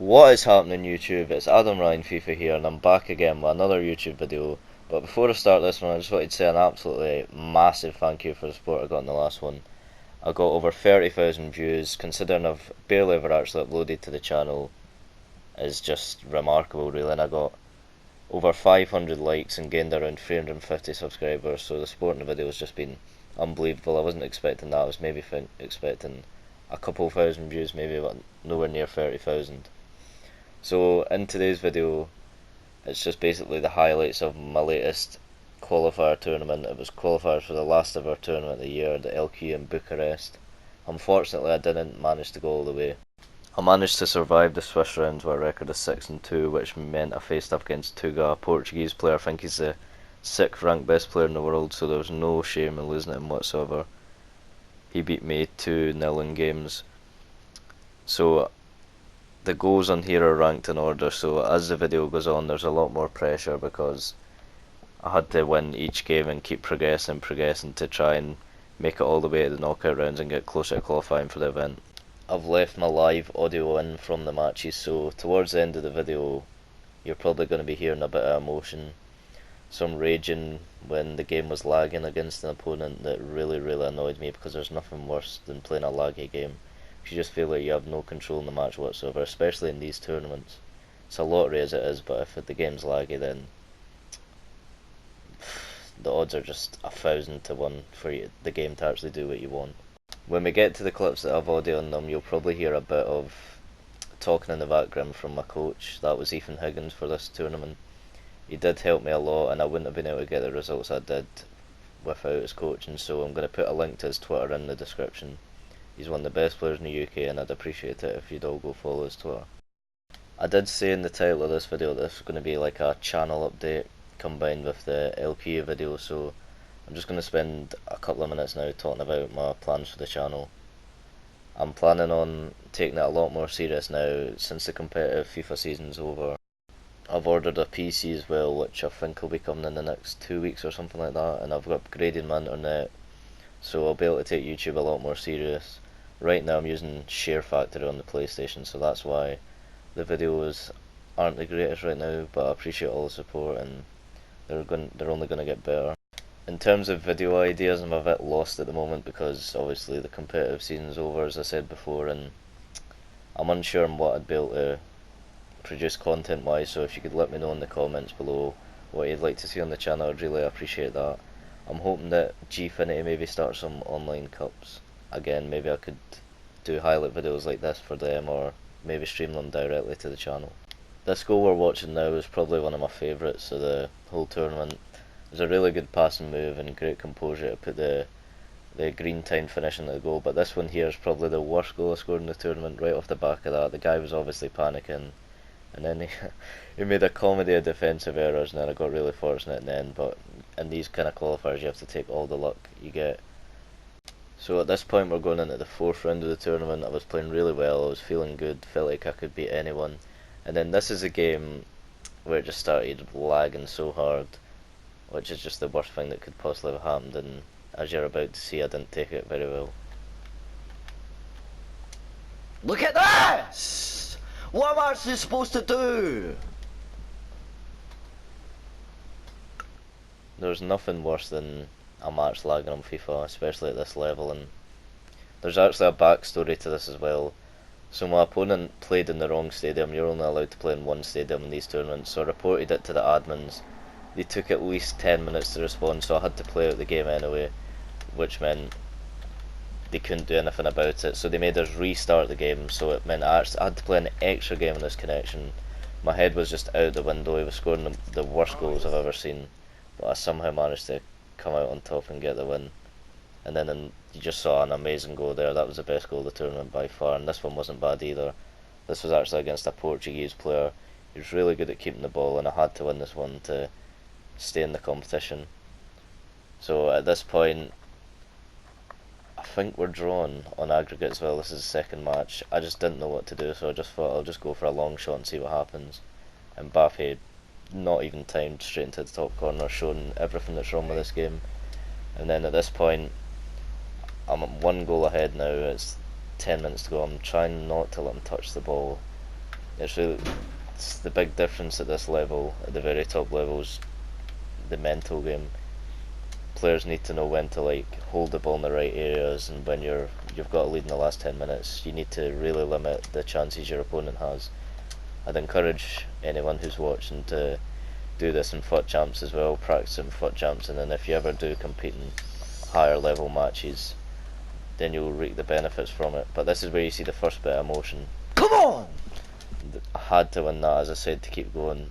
What is happening YouTube? It's Adam Ryan FIFA here and I'm back again with another YouTube video. But before I start this one I just wanted to say an absolutely massive thank you for the support I got in the last one. I got over 30,000 views, considering I've barely ever actually uploaded to the channel is just remarkable really, and I got over 500 likes and gained around 350 subscribers, so the support in the video has just been unbelievable. I wasn't expecting that, I was maybe expecting a couple thousand views maybe, but nowhere near 30,000. So in today's video, it's just basically the highlights of my latest qualifier tournament. It was qualifiers for the last ever tournament of the year, the LQ in Bucharest. Unfortunately I didn't manage to go all the way. I managed to survive the Swiss rounds with a record of 6-2, which meant I faced up against Tuga, a Portuguese player. I think he's the 6th ranked best player in the world, so there was no shame in losing to him whatsoever. He beat me 2-0 in games. So the goals on here are ranked in order, so as the video goes on there's a lot more pressure because I had to win each game and keep progressing to try and make it all the way to the knockout rounds and get closer to qualifying for the event. I've left my live audio in from the matches, so towards the end of the video you're probably going to be hearing a bit of emotion, some raging when the game was lagging against an opponent that really annoyed me, because there's nothing worse than playing a laggy game. You just feel like you have no control in the match whatsoever, especially in these tournaments. It's a lottery as it is, but if the game's laggy then the odds are just 1,000 to 1 for the game to actually do what you want. When we get to the clips that have audio on them, you'll probably hear a bit of talking in the background from my coach. That was Ethan Higgins for this tournament. He did help me a lot and I wouldn't have been able to get the results I did without his coaching, so I'm going to put a link to his Twitter in the description. He's one of the best players in the UK and I'd appreciate it if you'd all go follow his Twitter. I did say in the title of this video that this was going to be like a channel update combined with the LQ video, so I'm just going to spend a couple of minutes now talking about my plans for the channel. I'm planning on taking it a lot more serious now since the competitive FIFA season's over. I've ordered a PC as well, which I think will be coming in the next 2 weeks or something like that, and I've upgraded my internet, so I'll be able to take YouTube a lot more serious. Right now I'm using Share Factory on the PlayStation, so that's why the videos aren't the greatest right now, but I appreciate all the support and they're only going to get better. In terms of video ideas, I'm a bit lost at the moment because obviously the competitive season's over, as I said before, and I'm unsure on what I'd be able to produce content wise, so if you could let me know in the comments below what you'd like to see on the channel, I'd really appreciate that. I'm hoping that Gfinity maybe start some online cups again. Maybe I could do highlight videos like this for them, or maybe stream them directly to the channel. This goal we're watching now is probably one of my favourites of the whole tournament. It was a really good passing move and great composure to put the green time finish into the goal, but this one here is probably the worst goal I scored in the tournament. Right off the back of that, the guy was obviously panicking, and then he made a comedy of defensive errors, and then I got really fortunate in the end. But in these kind of qualifiers you have to take all the luck you get. So at this point we're going into the 4th round of the tournament. I was playing really well, I was feeling good, felt like I could beat anyone, and then this is a game where it just started lagging so hard, which is just the worst thing that could possibly have happened, and as you're about to see, I didn't take it very well. Look at this! What am I actually supposed to do? There's nothing worse than a match lagging on FIFA, especially at this level, and there's actually a backstory to this as well. So my opponent played in the wrong stadium. You're only allowed to play in one stadium in these tournaments, so I reported it to the admins. They took at least 10 minutes to respond, so I had to play out the game anyway, which meant they couldn't do anything about it, so they made us restart the game, so it meant I had to play an extra game on this connection. My head was just out the window. He was scoring the worst goals I've ever seen, but I somehow managed to come out on top and get the win. And then you just saw an amazing goal there. That was the best goal of the tournament by far, and this one wasn't bad either. This was actually against a Portuguese player. He was really good at keeping the ball, and I had to win this one to stay in the competition. So at this point I think we're drawn on aggregate as well. This is the second match. I just didn't know what to do, so I just thought I'll just go for a long shot and see what happens. And Mbappe, not even timed, straight into the top corner, showing everything that's wrong with this game. And then at this point I'm at 1 goal ahead now. It's 10 minutes to go. I'm trying not to let him touch the ball, It's the big difference at this level, at the very top levels, the mental game. Players need to know when to like hold the ball in the right areas, and when you've got a lead in the last 10 minutes, you need to really limit the chances your opponent has. I'd encourage anyone who's watching to do this in FUT champs as well, practice it in FUT champs, and then if you ever do compete in higher level matches, then you'll reap the benefits from it. But this is where you see the first bit of emotion. Come on! I had to win that, as I said, to keep going,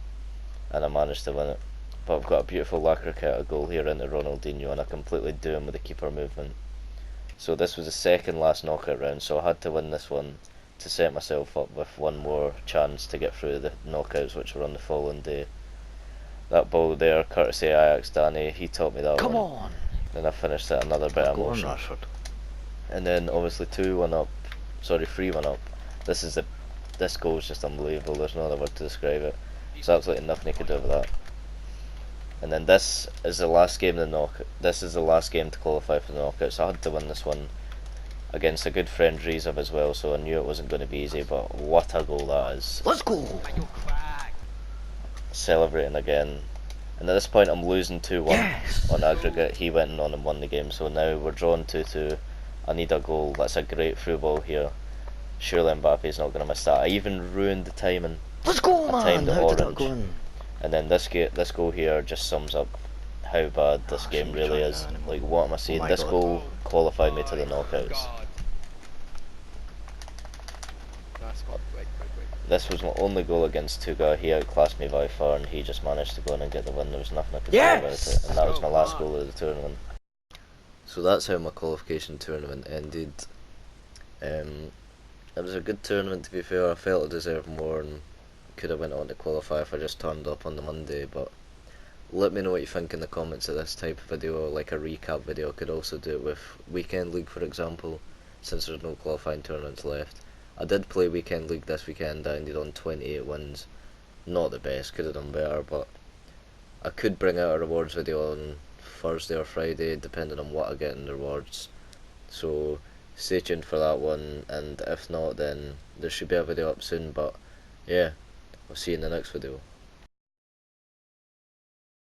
and I managed to win it. But I've got a beautiful Lacroqueta goal here into Ronaldinho, and I completely do him with the keeper movement. So this was the second last knockout round, so I had to win this one to set myself up with one more chance to get through the knockouts, which were on the following day. That ball there, courtesy Ajax Danny, he taught me that Come one. on! Then I finished it another bit of Go on, emotion. Rashford. And then obviously 2-1 up, sorry 3-1 up. This goal is just unbelievable, there's no other word to describe it. There's absolutely nothing you could do with that. And then this is the last game of the knockout. This is the last game to qualify for the knockout, so I had to win this one against a good friend Rizov as well, so I knew it wasn't going to be easy, but what a goal that is. Let's go! Celebrating again. And at this point I'm losing 2-1 Yes! on aggregate. He went on and won the game, so now we're drawn 2-2. I need a goal. That's a great through ball here. Surely Mbappe's not going to miss that. I even ruined the timing. Let's go, I man! timed it How did that orange. go in? And then this goal here just sums up how bad this game really is. Like, what am I saying? my This God. goal qualified me to the knockouts. This was my only goal against Tuga. He outclassed me by far, and he just managed to go in and get the win. There was nothing I could do about it, and that was my last goal of the tournament. So that's how my qualification tournament ended. It was a good tournament, to be fair. I felt I deserved more and could have went on to qualify if I just turned up on the Monday, but let me know what you think in the comments of this type of video, like a recap video. I could also do it with Weekend League, for example, since there's no qualifying tournaments left. I did play Weekend League this weekend. I ended on 28 wins. Not the best, could have done better, but I could bring out a rewards video on Thursday or Friday, depending on what I get in the rewards. So stay tuned for that one, and if not, then there should be a video up soon. But yeah, I'll see you in the next video.